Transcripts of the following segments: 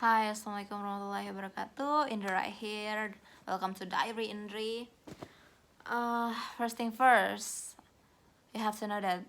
Hai, Assalamualaikum warahmatullahi wabarakatuh. Indra right here. Welcome to Diary Indri. First thing first, you have to know that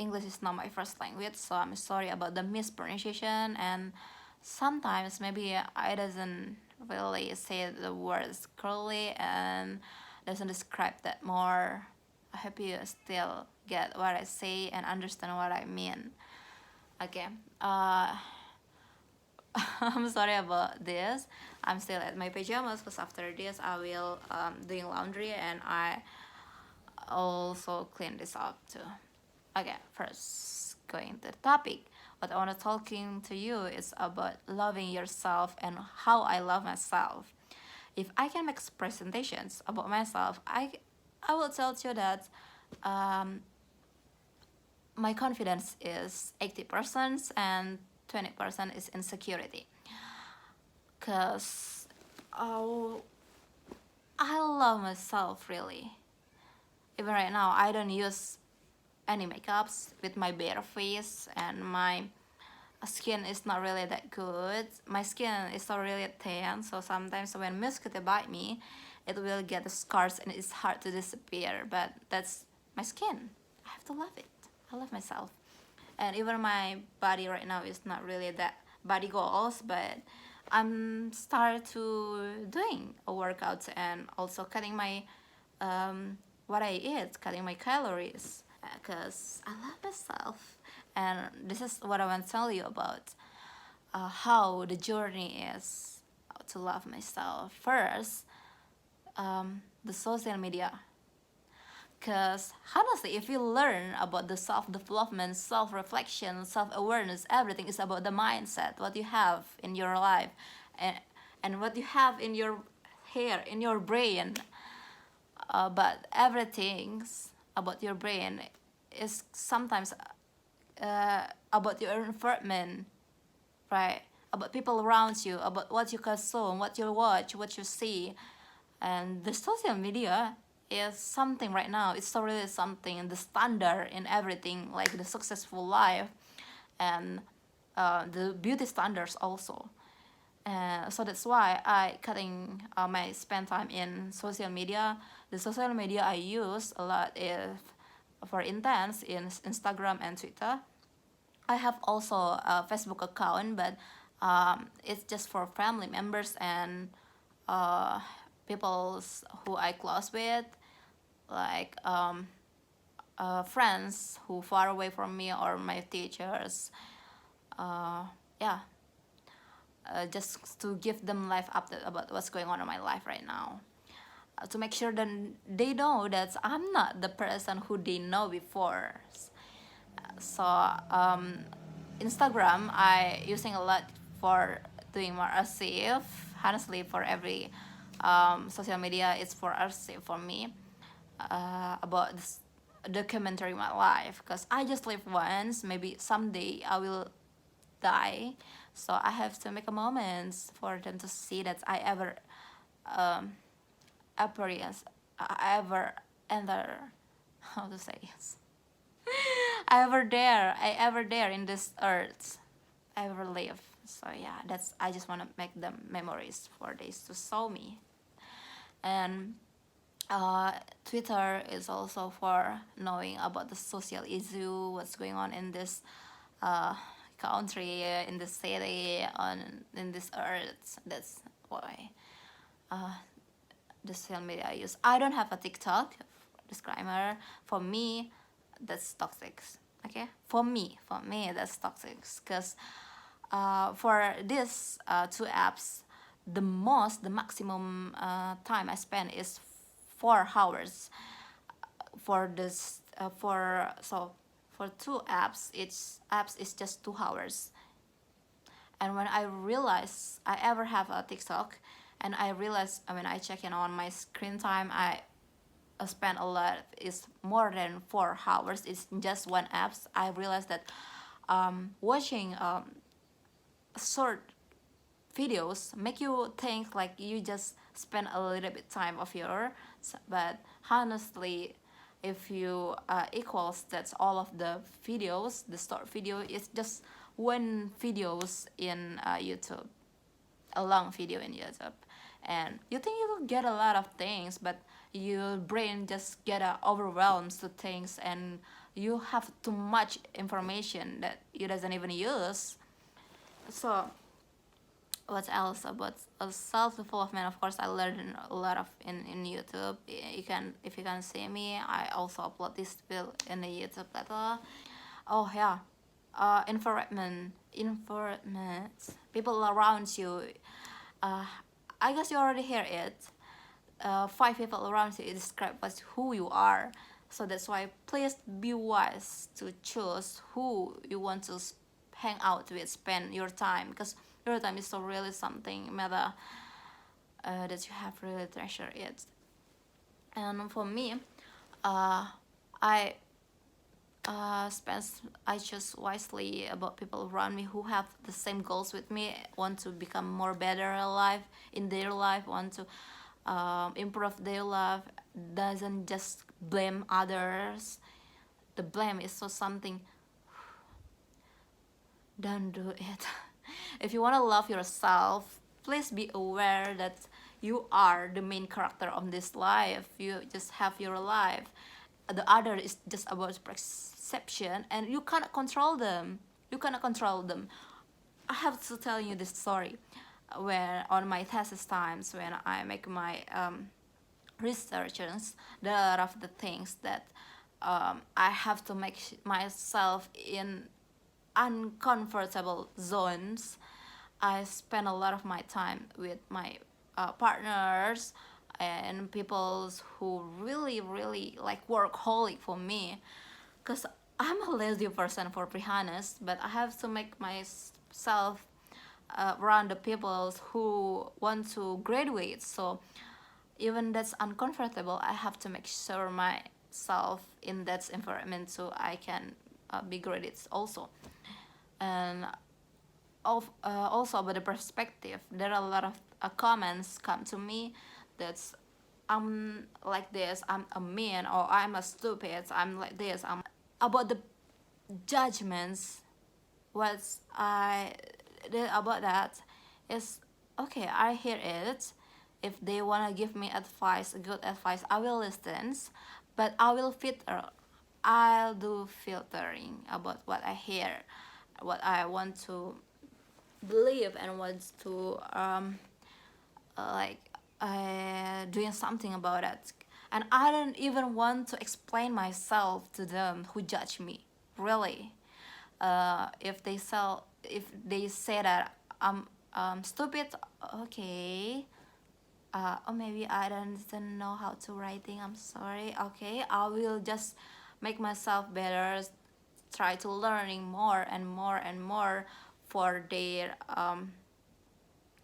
English is not my first language, so I'm sorry about the mispronunciation, and sometimes maybe I doesn't really say the words clearly and doesn't describe that more. I hope you still get what I say and understand what I mean. Okay. I'm sorry about this. I'm still at my pajamas because after this I will doing laundry and I also clean this up too. Okay, first going to the topic. What I want to talking to you is about loving yourself and how I love myself. If I can make presentations about myself, I will tell you that um, my confidence is 80% and 20% is insecurity. Cause oh, I love myself really. Even right now, I don't use any makeups with my bare face, and my skin is not really that good. My skin is not really tan, so sometimes when mosquito bite me, it will get scars and it's hard to disappear. But that's my skin. I have to love it. I love myself, and even my body right now is not really that body goals, but I'm start to doing a workout and also cutting my what I eat, cutting my calories, because I love myself. And this is what I want to tell you about how the journey is to love myself. First, the social media. Because honestly, if you learn about the self-development, self-reflection, self-awareness, everything is about the mindset, what you have in your life, and, and what you have in your hair, in your brain. But everything about your brain is sometimes about your environment, right? About people around you, about what you consume, what you watch, what you see. And the social media is something right now, it's really something, the standard in everything, like the successful life and the beauty standards also. So that's why I cutting my spend time in social media. The social media I use a lot is for intense in Instagram and Twitter. I have also a Facebook account, but it's just for family members and uh, people who I close with, like friends who far away from me or my teachers. Yeah, just to give them life update about what's going on in my life right now. To make sure that they know that I'm not the person who they know before. So Instagram I using a lot for doing more archive. Honestly, for every social media, it's for archive for me about this documentary my life, because I just live once. Maybe someday I will die, so I have to make a moment for them to see that I ever experience, I ever enter, how to say it, I ever there in this earth, I ever live. So yeah, that's, I just want to make them memories for this to show me. And Twitter is also for knowing about the social issue, what's going on in this uh, country, in this city, on in this earth. That's why the social media I use. I don't have a TikTok. Disclaimer. For me, that's toxic. Okay, for me, that's toxic. Cause for this two apps, the maximum time I spend is 4 hours. For this, for two apps, each apps is just 2 hours. And when I realize I ever have a TikTok, and I realize when I check in on my screen time, I spend a lot, is more than 4 hours. It's just one apps. I realized that watching short videos make you think like you just spend a little bit time of your, but honestly, if you equals that's all of the videos, the short video is just one videos in YouTube, a long video in YouTube, and you think you will get a lot of things, but your brain just get overwhelmed to things, and you have too much information that you doesn't even use. So what else about self development? Of course, I learned a lot of in YouTube. You can, if you can see me, I also upload this video in the YouTube level. Oh yeah, environment, people around you. uh, I guess you already hear it. Five people around you describe as who you are. So that's why please be wise to choose who you want to hang out with, spend your time, because your time is so really something matter, that you have really treasure it. And for me, uh, I I choose wisely about people around me who have the same goals with me, want to become more better alive in their life, want to improve their life, doesn't just blame others. The blame is so something, don't do it. If you want to love yourself, please be aware that you are the main character of this life. You just have your life. The other is just about perception, and you cannot control them. You cannot control them. I have to tell you this story. When on my thesis times, when I make my researches, there are a lot of the things that I have to make myself in uncomfortable zones. I spend a lot of my time with my partners and people who really, really like workaholic for me, because I'm a lazy person, for be honest, but I have to make myself around the people who want to graduate. So even that's uncomfortable, I have to make sure myself in that environment so I can be graded also. And also about the perspective, there are a lot of comments come to me that's I'm like this, I'm a man, or I'm a stupid, I'm like this, I'm about the judgments. What I did about that is, okay, I hear it. If they want to give me advice, good advice, I will listen, but I will filter. I'll do filtering about what I hear, what I want to believe, and want to like doing something about it. And I don't even want to explain myself to them who judge me, really. If they say that I'm stupid, okay, or maybe I don't know how to writing, I'm sorry, okay, I will just make myself better, try to learning more and more and more for their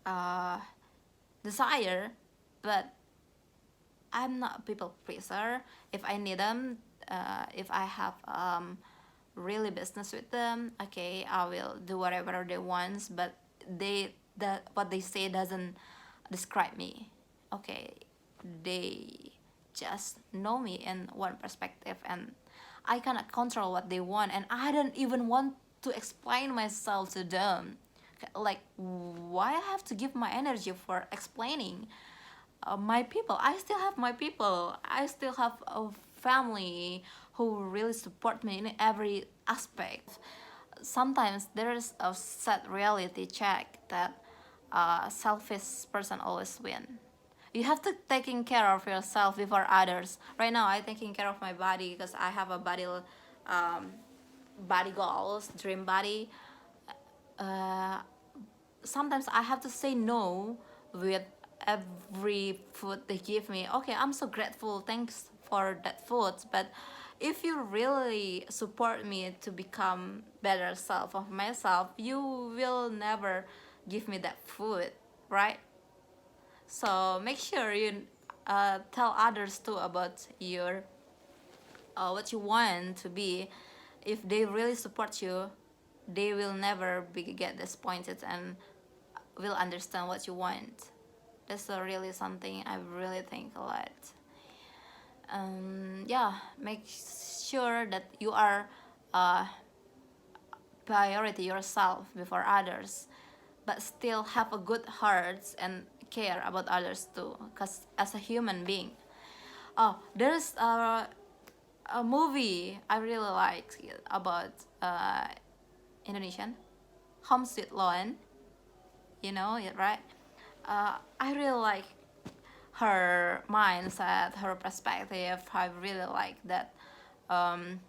uh, desire. But I'm not a people pleaser. If I need them, if I have really business with them, okay, I will do whatever they want. But that what they say doesn't describe me. Okay, they just know me in one perspective, and I cannot control what they want, and I don't even want to explain myself to them. Like, why I have to give my energy for explaining? My people, I still have my people, I still have a family who really support me in every aspect. Sometimes there is a sad reality check that selfish person always win. You have to taking care of yourself before others. Right now I taking care of my body because I have a body goals, dream body. uh, Sometimes I have to say no with every food they give me. Okay, I'm so grateful, thanks for that food. But if you really support me to become better self of myself, you will never give me that food, right? So make sure you tell others too about your what you want to be. If they really support you, they will never get disappointed and will understand what you want. That's really something I really think a lot. Yeah, make sure that you are priority yourself before others, but still have a good heart and care about others too, because as a human being. Oh, there's a movie I really like about Indonesian, Home Sweet Loan. You know it, right? I really like her mindset, her perspective. I really like that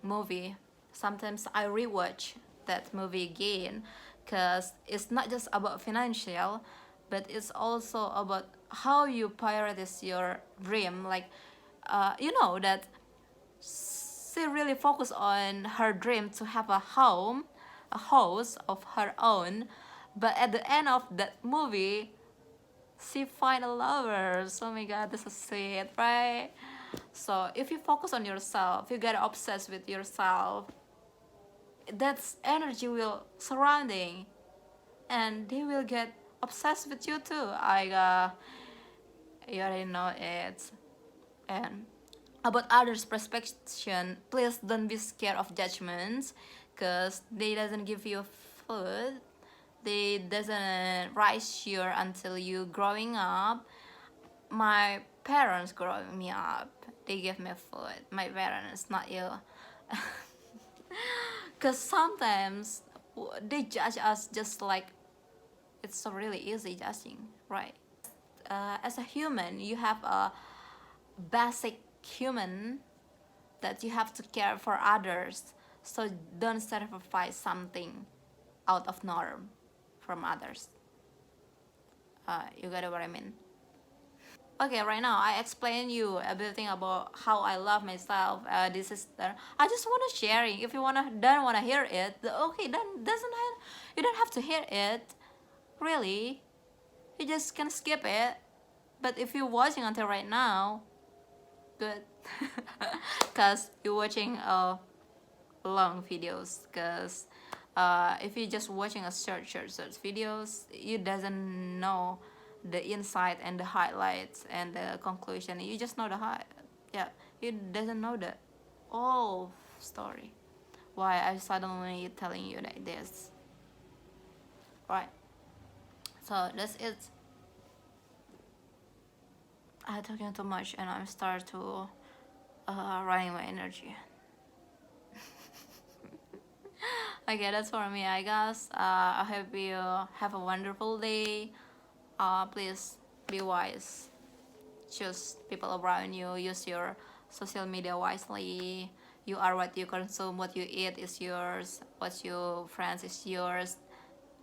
movie. Sometimes I rewatch that movie again because it's not just about financial, but it's also about how you prioritize your dream. Like, you know that she really focused on her dream to have a home, a house of her own. But at the end of that movie, she find a lover. Oh my god, this is sweet, right? So if you focus on yourself, you get obsessed with yourself, that's energy will surrounding, and they will get obsessed with you too. You already know it. And about others' perception, please don't be scared of judgments, cause they doesn't give you food. They doesn't raise you until you growing up. My parents growing me up, they give me food. My parents, not you. Cause sometimes they judge us just like it's so really easy judging, right? As a human, you have a basic human that you have to care for others. So don't sacrifice something out of norm from others. You get what I mean? Okay, right now I explain you everything about how I love myself. This is the, I just wanna sharing. If you don't wanna hear it, okay, then doesn't have, you don't have to hear it. Really, you just can skip it. But if you're watching until right now, good, cause you're watching long videos. Cause if you're just watching a short videos, you doesn't know the insight and the highlights and the conclusion. You just know the high, yeah. You doesn't know the whole story. Why I suddenly telling you like this, right? So that's it. I'm talking too much and I'm start to running my energy. Okay, that's for me, I guess. I hope you have a wonderful day. Please be wise. Choose people around you. Use your social media wisely. You are what you consume. What you eat is yours. What you friends is yours.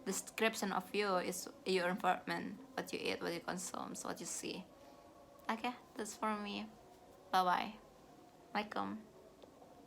The description of you is your environment. What you eat, what you consume, so what you see. Okay, that's for me. Bye bye. Welcome.